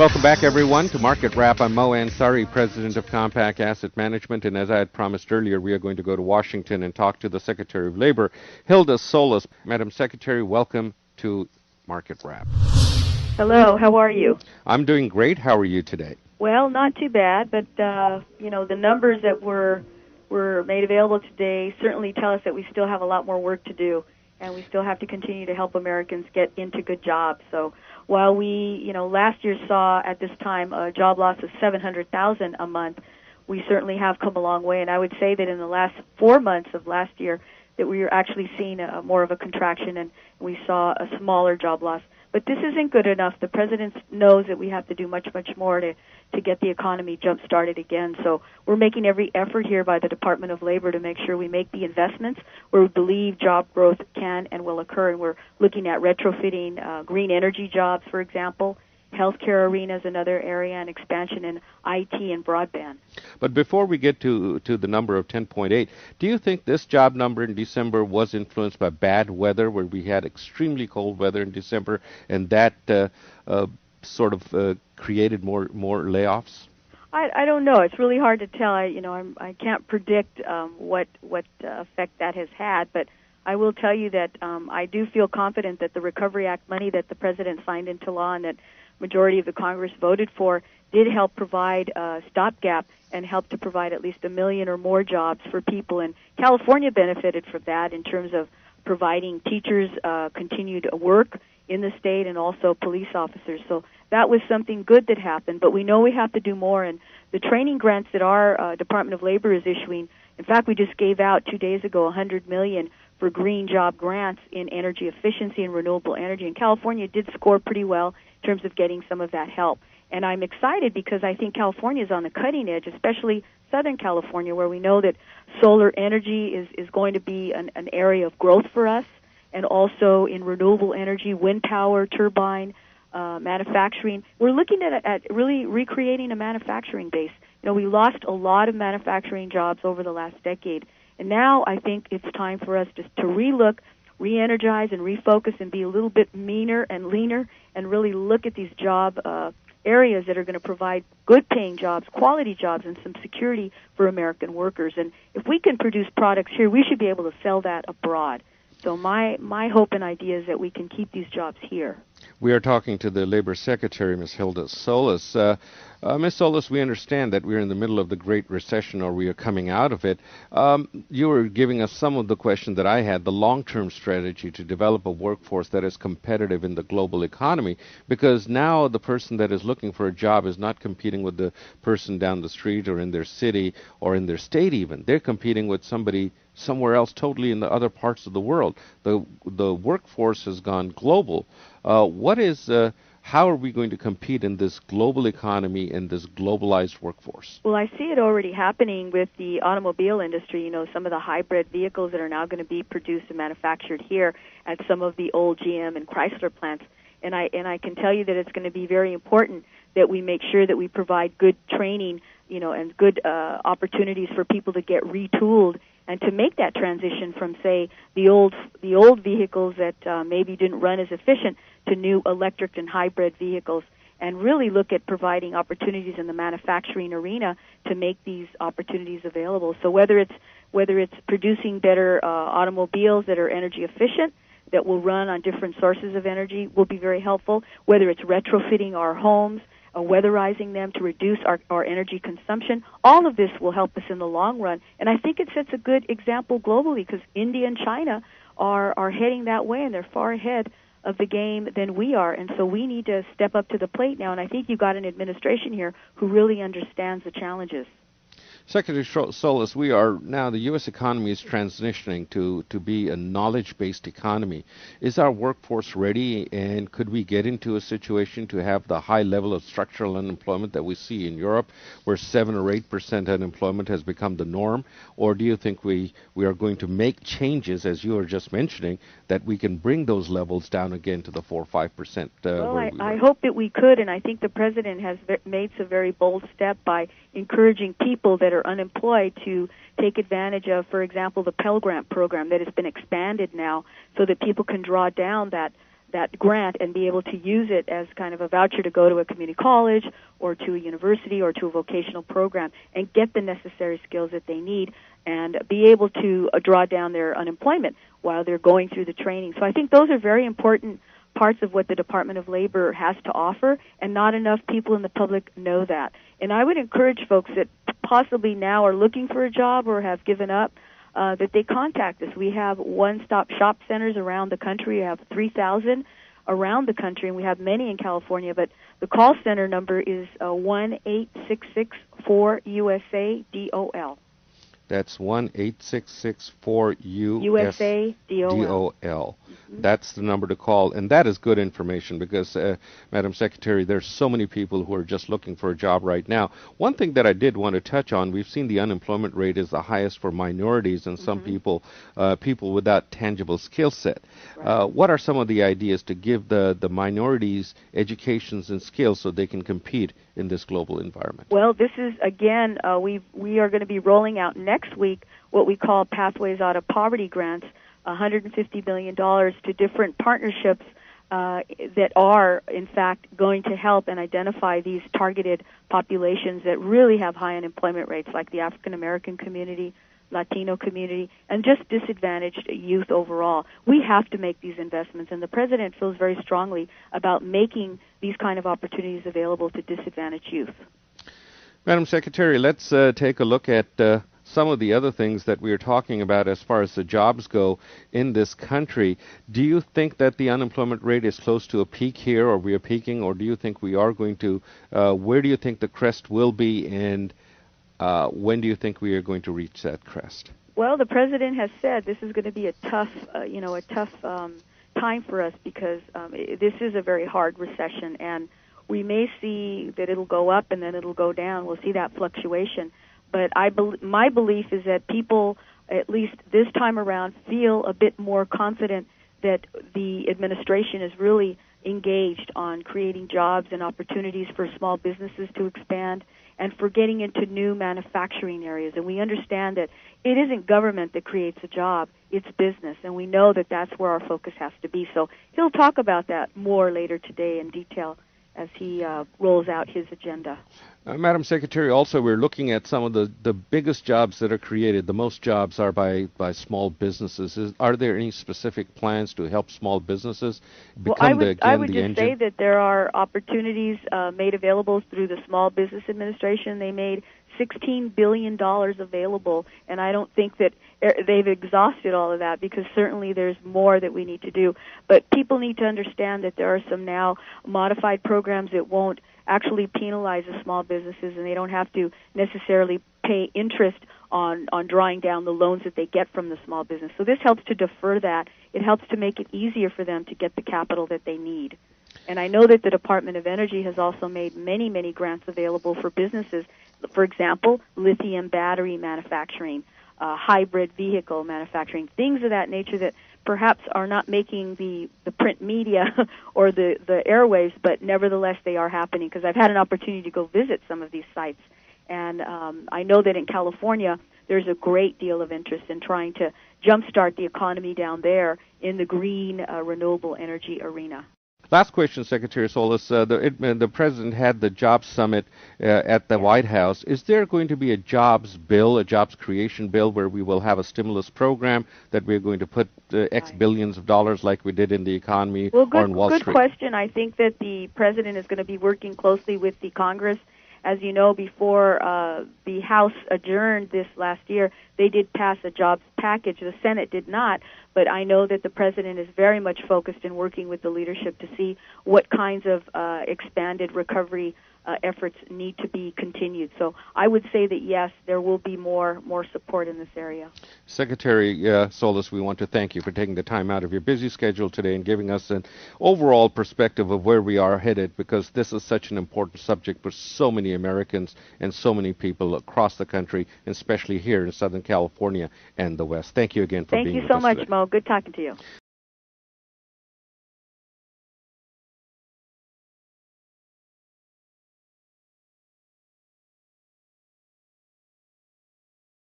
Welcome back, everyone, to Market Wrap. I'm Mo Ansari, President of Compact Asset Management, and as I had promised earlier, we are going to go to Washington and talk to the Secretary of Labor, Hilda Solis. Madam Secretary, welcome to Market Wrap. Hello, how are you? I'm doing great. How are you today? Well, not too bad, but the numbers that were made available today certainly tell us that we still have a lot more work to do, and we still have to continue to help Americans get into good jobs. So while we, last year saw at this time a job loss of 700,000 a month, we certainly have come a long way. And I would say that in the last 4 months of last year that we are actually seeing more of a contraction, and we saw a smaller job loss. But this isn't good enough. The President knows that we have to do much, much more to get the economy jump-started again. So we're making every effort here by the Department of Labor to make sure we make the investments where we believe job growth can and will occur. And we're looking at retrofitting green energy jobs, for example. Healthcare arena is another area, and expansion in IT and broadband. But before we get to the number of 10.8, do you think this job number in December was influenced by bad weather, where we had extremely cold weather in December, and that created more layoffs? I don't know. It's really hard to tell. I can't predict what effect that has had, but I will tell you that I do feel confident that the Recovery Act money that the President signed into law and that majority of the Congress voted for did help provide a stopgap and help to provide at least 1 million or more jobs for people. And California benefited from that in terms of providing teachers continued work in the state and also police officers. So that was something good that happened, but we know we have to do more. And the training grants that our Department of Labor is issuing, in fact, we just gave out 2 days ago $100 million for green job grants in energy efficiency and renewable energy. And California did score pretty well in terms of getting some of that help. And I'm excited because I think California is on the cutting edge, especially Southern California, where we know that solar energy is going to be an area of growth for us, and also in renewable energy, wind power, turbine, manufacturing. We're looking at really recreating a manufacturing base. We lost a lot of manufacturing jobs over the last decade, and now I think it's time for us to relook, re-energize, and refocus and be a little bit meaner and leaner and really look at these job areas that are going to provide good-paying jobs, quality jobs, and some security for American workers. And if we can produce products here, we should be able to sell that abroad. So my hope and idea is that we can keep these jobs here. We are talking to the Labor Secretary, Ms. Hilda Solis. Ms. Solis, we understand that we're in the middle of the Great Recession, or we are coming out of it. You were giving us some of the question that I had, the long-term strategy to develop a workforce that is competitive in the global economy, because now the person that is looking for a job is not competing with the person down the street or in their city or in their state even. They're competing with somebody somewhere else totally in the other parts of the world. The workforce has gone global. How are we going to compete in this global economy and this globalized workforce? Well, I see it already happening with the automobile industry. Some of the hybrid vehicles that are now going to be produced and manufactured here at some of the old GM and Chrysler plants. And I can tell you that it's going to be very important that we make sure that we provide good training, and good opportunities for people to get retooled and to make that transition from, say, the old vehicles that maybe didn't run as efficient to new electric and hybrid vehicles, and really look at providing opportunities in the manufacturing arena to make these opportunities available. So whether it's producing better automobiles that are energy efficient, that will run on different sources of energy, will be very helpful, whether it's retrofitting our homes, weatherizing them to reduce our energy consumption. All of this will help us in the long run. And I think it sets a good example globally, because India and China are heading that way, and they're far ahead of the game than we are. And so we need to step up to the plate now. And I think you've got an administration here who really understands the challenges. Secretary Solis, the U.S. economy is transitioning to be a knowledge-based economy. Is our workforce ready, and could we get into a situation to have the high level of structural unemployment that we see in Europe, where 7 or 8% unemployment has become the norm? Or do you think we are going to make changes, as you were just mentioning, that we can bring those levels down again to the 4 or 5%? Well, I hope that we could, and I think the President has made some very bold step by encouraging people that are unemployed to take advantage of, for example, the Pell Grant program that has been expanded now so that people can draw down that that grant and be able to use it as kind of a voucher to go to a community college or to a university or to a vocational program and get the necessary skills that they need and be able to draw down their unemployment while they're going through the training. So I think those are very important parts of what the Department of Labor has to offer, and not enough people in the public know that. And I would encourage folks that possibly now are looking for a job or have given up, that they contact us. We have one-stop shop centers around the country. We have 3,000 around the country, and we have many in California. But the call center number is 1-866-4-USA-DOL. That's 1-866-4-USA-DOL. That's the number to call, and that is good information because, Madam Secretary, there's so many people who are just looking for a job right now. One thing that I did want to touch on, we've seen the unemployment rate is the highest for minorities and some people without tangible skill set. Right. What are some of the ideas to give the minorities educations and skills so they can compete in this global environment? Well, this is, again, we are going to be rolling out next week what we call Pathways Out of Poverty grants, $150 million to different partnerships that are, in fact, going to help and identify these targeted populations that really have high unemployment rates, like the African American community, Latino community, and just disadvantaged youth overall. We have to make these investments, and the President feels very strongly about making these kind of opportunities available to disadvantaged youth. Madam Secretary, let's take a look at some of the other things that we are talking about as far as the jobs go in this country. Do you think that the unemployment rate is close to a peak here, or we are peaking, or do you think we are going to, where do you think the crest will be, and when do you think we are going to reach that crest? Well, the President has said this is going to be a tough, time for us because this is a very hard recession, and we may see that it'll go up and then it'll go down. We'll see that fluctuation. But my belief is that people, at least this time around, feel a bit more confident that the administration is really engaged on creating jobs and opportunities for small businesses to expand and for getting into new manufacturing areas. And we understand that it isn't government that creates a job, it's business. And we know that that's where our focus has to be. So he'll talk about that more later today in detail as he rolls out his agenda. Madam Secretary, also we're looking at some of the biggest jobs that are created. The most jobs are by small businesses. Are there any specific plans to help small businesses become I would just engine? say that there are opportunities made available through the Small Business Administration. They made $16 billion available, and I don't think that they've exhausted all of that because certainly there's more that we need to do. But people need to understand that there are some now modified programs that won't actually penalize the small businesses, and they don't have to necessarily pay interest on drawing down the loans that they get from the small business. So this helps to defer that. It helps to make it easier for them to get the capital that they need. And I know that the Department of Energy has also made many, many grants available for businesses. For example, lithium battery manufacturing, hybrid vehicle manufacturing, things of that nature that perhaps are not making the print media or the airwaves, but nevertheless they are happening because I've had an opportunity to go visit some of these sites. And I know that in California there's a great deal of interest in trying to jumpstart the economy down there in the green renewable energy arena. Last question, Secretary Solis. The President had the Jobs Summit at the White House. Is there going to be a jobs bill, a jobs creation bill, where we will have a stimulus program that we're going to put X billions of dollars like we did in the economy or in Wall Street? Good question. I think that the President is going to be working closely with the Congress. As you know, before the House adjourned this last year, they did pass a jobs package. The Senate did not, but I know that the President is very much focused in working with the leadership to see what kinds of expanded recovery efforts need to be continued. So I would say that, yes, there will be more support in this area. Secretary Solis, we want to thank you for taking the time out of your busy schedule today and giving us an overall perspective of where we are headed, because this is such an important subject for so many Americans and so many people across the country, and especially here in Southern California and the West. Thank you again for being with us. Thank you so much, Mo. Good talking to you.